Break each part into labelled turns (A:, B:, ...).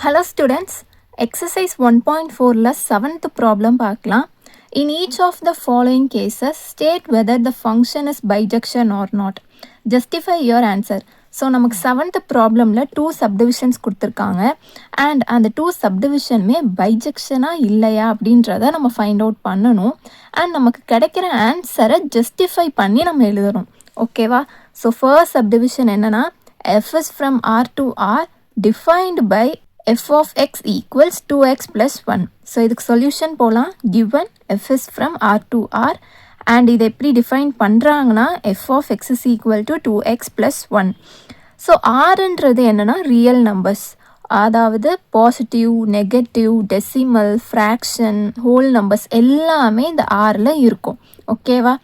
A: Hello students, exercise 1.4ல 7th problem பார்க்கலாம். In each of the following cases, state whether the function is bijection or not. Justify your answer. So நமக்கு 7th ப்ராப்ளமில் 2 subdivisions கொடுத்துருக்காங்க and அந்த 2 சப்டிவிஷனுமே பைஜெக்ஷனாக இல்லையா அப்படின்றத நம்ம find out பண்ணணும் and நமக்கு கிடைக்கிற ஆன்சரை ஜஸ்டிஃபை பண்ணி நம்ம எழுதணும். ஓகேவா? ஸோ ஃபர்ஸ்ட் சப்டிவிஷன் என்னென்னா F is from R to R defined by f of x equals 2x plus 1. So இதுக்கு சொல்யூஷன் போகலாம். given f is from r to r and இதை எப்படி டிஃபைன் பண்ணுறாங்கன்னா f of x is equal to 2x plus 1. So rன்றது என்னென்னா real numbers, அதாவது positive, negative, decimal, fraction, whole numbers எல்லாமே இந்த ஆரில் இருக்கும். ஓகேவா?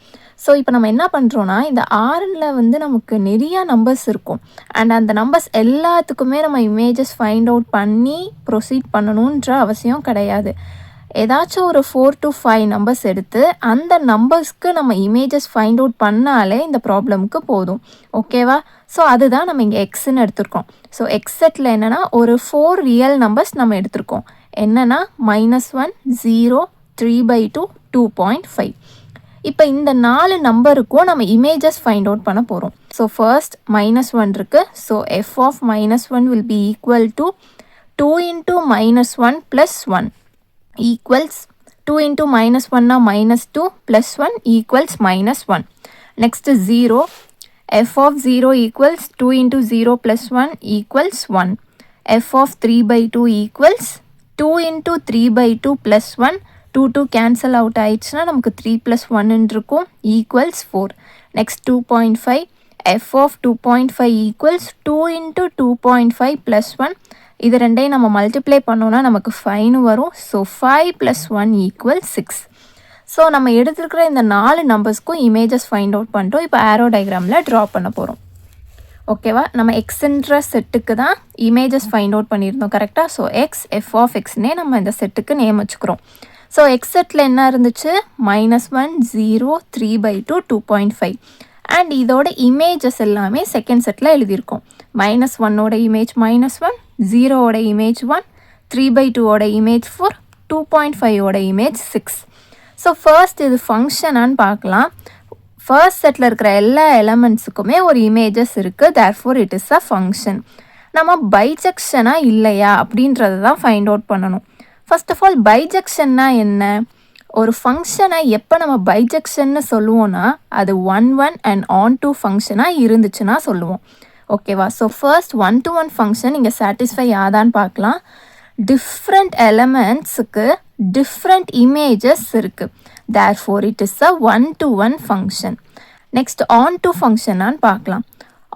A: ஸோ இப்போ நம்ம என்ன பண்ணுறோன்னா இந்த ஆரில் வந்து நமக்கு நிறையா நம்பர்ஸ் இருக்கும் அண்ட் அந்த நம்பர்ஸ் எல்லாத்துக்குமே நம்ம இமேஜஸ் ஃபைண்ட் அவுட் பண்ணி ப்ரொசீட் பண்ணணுன்ற அவசியம் கிடையாது. ஏதாச்சும் ஒரு 4 to 5 நம்பர்ஸ் எடுத்து அந்த நம்பர்ஸ்க்கு நம்ம இமேஜஸ் ஃபைண்ட் அவுட் பண்ணாலே இந்த ப்ராப்ளமுக்கு போதும். ஓகேவா? ஸோ அதுதான் நம்ம இங்கே எக்ஸ்ன்னு எடுத்திருக்கோம். ஸோ எக்ஸ் செட்டில் என்னென்னா ஒரு 4 ரியல் நம்பர்ஸ் நம்ம எடுத்திருக்கோம். என்னென்னா -1, 0, 3/2, 2.5. இப்போ இந்த 4 நம்பருக்கும் நம்ம இமேஜஸ் ஃபைண்ட் அவுட் பண்ண போகிறோம். ஸோ ஃபர்ஸ்ட் -1 இருக்குது. So f of -1 will be equal to 2 into -1 plus 1 equals 2 into -1 -2 plus 1 equals -1. Next 0. f of 0 equals 2 into 0 plus 1 equals 1. f of 3/2 equals 2 into 3/2 plus 1. 2 cancel out ஆயிடுச்சுன்னா நமக்கு 3 + 1 இருக்கும் equals 4. Next 2.5. f of 2.5 equals 2 into 2.5 plus 1. இது ரெண்டையும் நம்ம multiply பண்ணோன்னா நமக்கு 5 வரும். So 5 + 1 = 6. So நம்ம எடுத்துருக்கிற இந்த 4 நம்பர்ஸ்க்கும் இமேஜஸ் ஃபைண்ட் அவுட் பண்ணிட்டோம். இப்போ ஆரோ டயக்ராமில் ட்ரா பண்ண போகிறோம். ஓகேவா? நம்ம எக்ஸ்ன்ற செட்டுக்கு தான் இமேஜஸ் ஃபைண்ட் அவுட் பண்ணியிருந்தோம். கரெக்டாக? ஸோ எக்ஸ் f of xனே நம்ம இந்த செட்டுக்கு நேம் வச்சுக்கிறோம். ஸோ எக்ஸ் செட்டில் என்ன இருந்துச்சு? -1, 0, 3/2, 2.5 அண்ட் இதோட இமேஜஸ் எல்லாமே செகண்ட் செட்டில் எழுதியிருக்கோம். -1ஓட இமேஜ் -1, 0ஓட இமேஜ் 1, 3/2ஓட இமேஜ் 4, 2.5ஓட இமேஜ் 6. ஸோ ஃபர்ஸ்ட் இது ஃபங்க்ஷனான்னு பார்க்கலாம். ஃபர்ஸ்ட் செட்டில் இருக்கிற எல்லா எலமெண்ட்ஸுக்குமே ஒரு இமேஜஸ் இருக்குது. Therefore it is a function. நம்ம பைஜெக்ஷனாக இல்லையா அப்படின்றத தான் ஃபைண்ட் அவுட் பண்ணணும். ஃபர்ஸ்ட் ஆஃப் ஆல் பைஜெக்ஷன்னா என்ன? ஒரு ஃபங்க்ஷனை எப்போ நம்ம பைஜெக்ஷன்னு சொல்லுவோன்னா அது 1 அண்ட் on-to ஃபங்க்ஷனாக இருந்துச்சுன்னா சொல்லுவோம். ஓகேவா? ஸோ ஃபர்ஸ்ட் 1-to-1 ஃபங்க்ஷன் இங்கே சாட்டிஸ்ஃபை ஆதான்னு பார்க்கலாம். டிஃப்ரெண்ட் எலமெண்ட்ஸுக்கு டிஃப்ரெண்ட் இமேஜஸ் இருக்குது. Therefore it is a 1-to-1 function. Next on-to ஃபங்க்ஷனான்னு பார்க்கலாம்.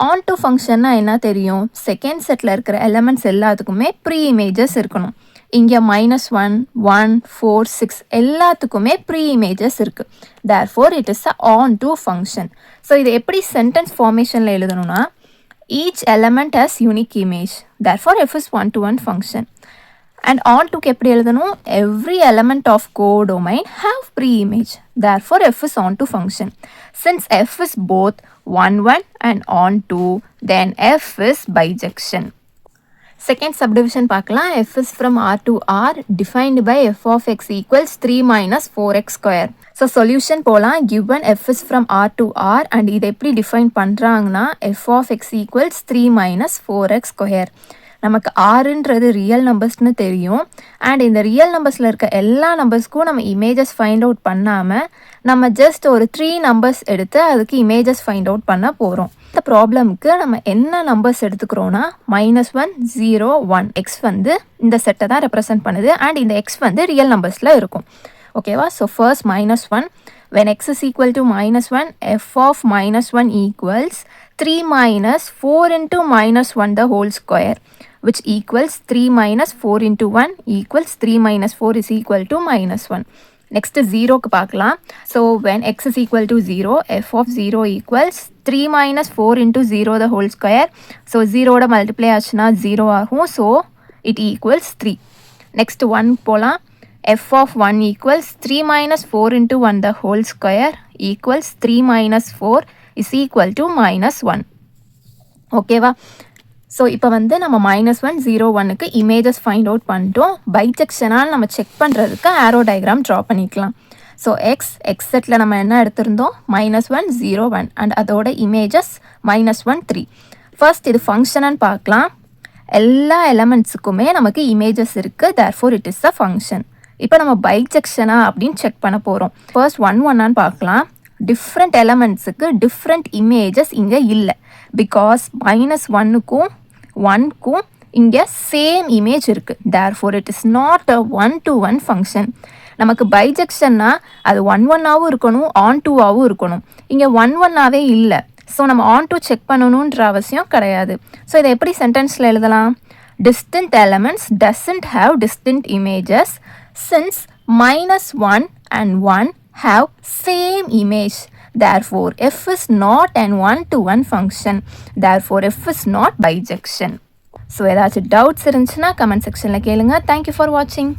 A: on-to ஃபங்க்ஷன்னா என்ன தெரியும்? செகண்ட் செட்டில் இருக்கிற எலமெண்ட்ஸ் எல்லாத்துக்குமே ப்ரீ இமேஜஸ் இருக்கணும். இங்கே -1, 1, 4, 6 எல்லாத்துக்குமே ப்ரீ இமேஜஸ் இருக்குது. Therefore it is a on-to function. So இது எப்படி சென்டென்ஸ் ஃபார்மேஷனில் எழுதணும்னா each element has unique image. Therefore f is 1-to-1 function. And on-toக்கு எப்படி எழுதணும்? Every element of codomain have pre image. Therefore f is on-to function. Since f is both 1 and on-to, then f is bijection. Second subdivision பார்க்கலாம். f is from r to r defined by f of x equals 3 minus 4x square. So solution போகலாம். given f is from r to r and இதை எப்படி define பண்ணுறாங்கன்னா f of x equals 3 minus 4x square. நமக்கு ஆறுன்றது real நம்பர்ஸ்னு தெரியும் and இந்த real நம்பர்ஸில் இருக்க எல்லா நம்பர்ஸ்க்கும் நம்ம இமேஜஸ் ஃபைண்ட் அவுட் பண்ணாமல் நம்ம ஜஸ்ட் ஒரு 3 நம்பர்ஸ் எடுத்து அதுக்கு இமேஜஸ் ஃபைண்ட் அவுட் பண்ண போகிறோம். இந்த ப்ராப்ளமுக்கு நம்ம என்ன நம்பர்ஸ் எடுத்துக்கிறோன்னா -1, 0, 1 எக்ஸ் வந்து இந்த செட்டை தான் ரெப்ரசன்ட் பண்ணுது அண்ட் இந்த எக்ஸ் வந்து ரியல் நம்பர்ஸில் இருக்கும். ஓகேவா? So first -1. when x is equal to -1, f of -1 equals 3 minus 4 into -1 the whole square, which equals 3 minus 4 into 1 equals 3 minus 4 is equal to -1. Next 0க்கு பார்க்கலாம். So when x is equal to 0, f of 0 equals 3 minus 4 into 0 the whole square. So 0ஓட multiply ஆச்சுன்னா 0 ஆகும். So it equals 3. Next 1 போலாம். f of 1 equals 3 minus 4 into 1 the whole square equals 3 minus 4 is equal to -1. ஓகேவா? So இப்போ வந்து நம்ம -1 0 1க்கு images find out பண்ணிட்டோம். பைஜெக்ஷனால் நம்ம செக் பண்ணுறதுக்கு ஆரோ டயக்ராம் ட்ரா பண்ணிக்கலாம். ஸோ எக்ஸ் செட்டில் நம்ம என்ன எடுத்திருந்தோம், -1 0 1 அண்ட் அதோட இமேஜஸ் -1 3. ஃபர்ஸ்ட் இது ஃபங்க்ஷனான்னு பார்க்கலாம். எல்லா எலமெண்ட்ஸுக்குமே நமக்கு இமேஜஸ் இருக்குது, therefore it is a function. இப்போ நம்ம பைஜெக்ஷனா அப்படின்னு செக் பண்ண போகிறோம். ஃபர்ஸ்ட் 1 1 பார்க்கலாம். டிஃப்ரெண்ட் எலமெண்ட்ஸுக்கு டிஃப்ரெண்ட் இமேஜஸ் இங்கே இல்லை, பிகாஸ் -1க்கும் 1க்கும் இங்கே சேம் இமேஜ் இருக்குது. Therefore it is not a 1-to-1 function. நமக்கு பைஜெக்ஷன்னா அது 1 1ஆகவும் இருக்கணும், on 2ஆகவும் இருக்கணும். இங்கே 1 1ஆவே இல்லை, ஸோ நம்ம on 2 செக் பண்ணணுன்ற அவசியம் கிடையாது. ஸோ இதை எப்படி சென்டென்ஸில் எழுதலாம்? distant elements doesn't have distant images since -1 and 1 have same image. Therefore, f is not an 1-to-1 function. Therefore, f is not bijection. So ஏதாச்சும் டவுட்ஸ் இருந்துச்சுன்னா கமெண்ட் செக்ஷனில் கேளுங்க. தேங்க்யூ ஃபார் வாட்சிங்.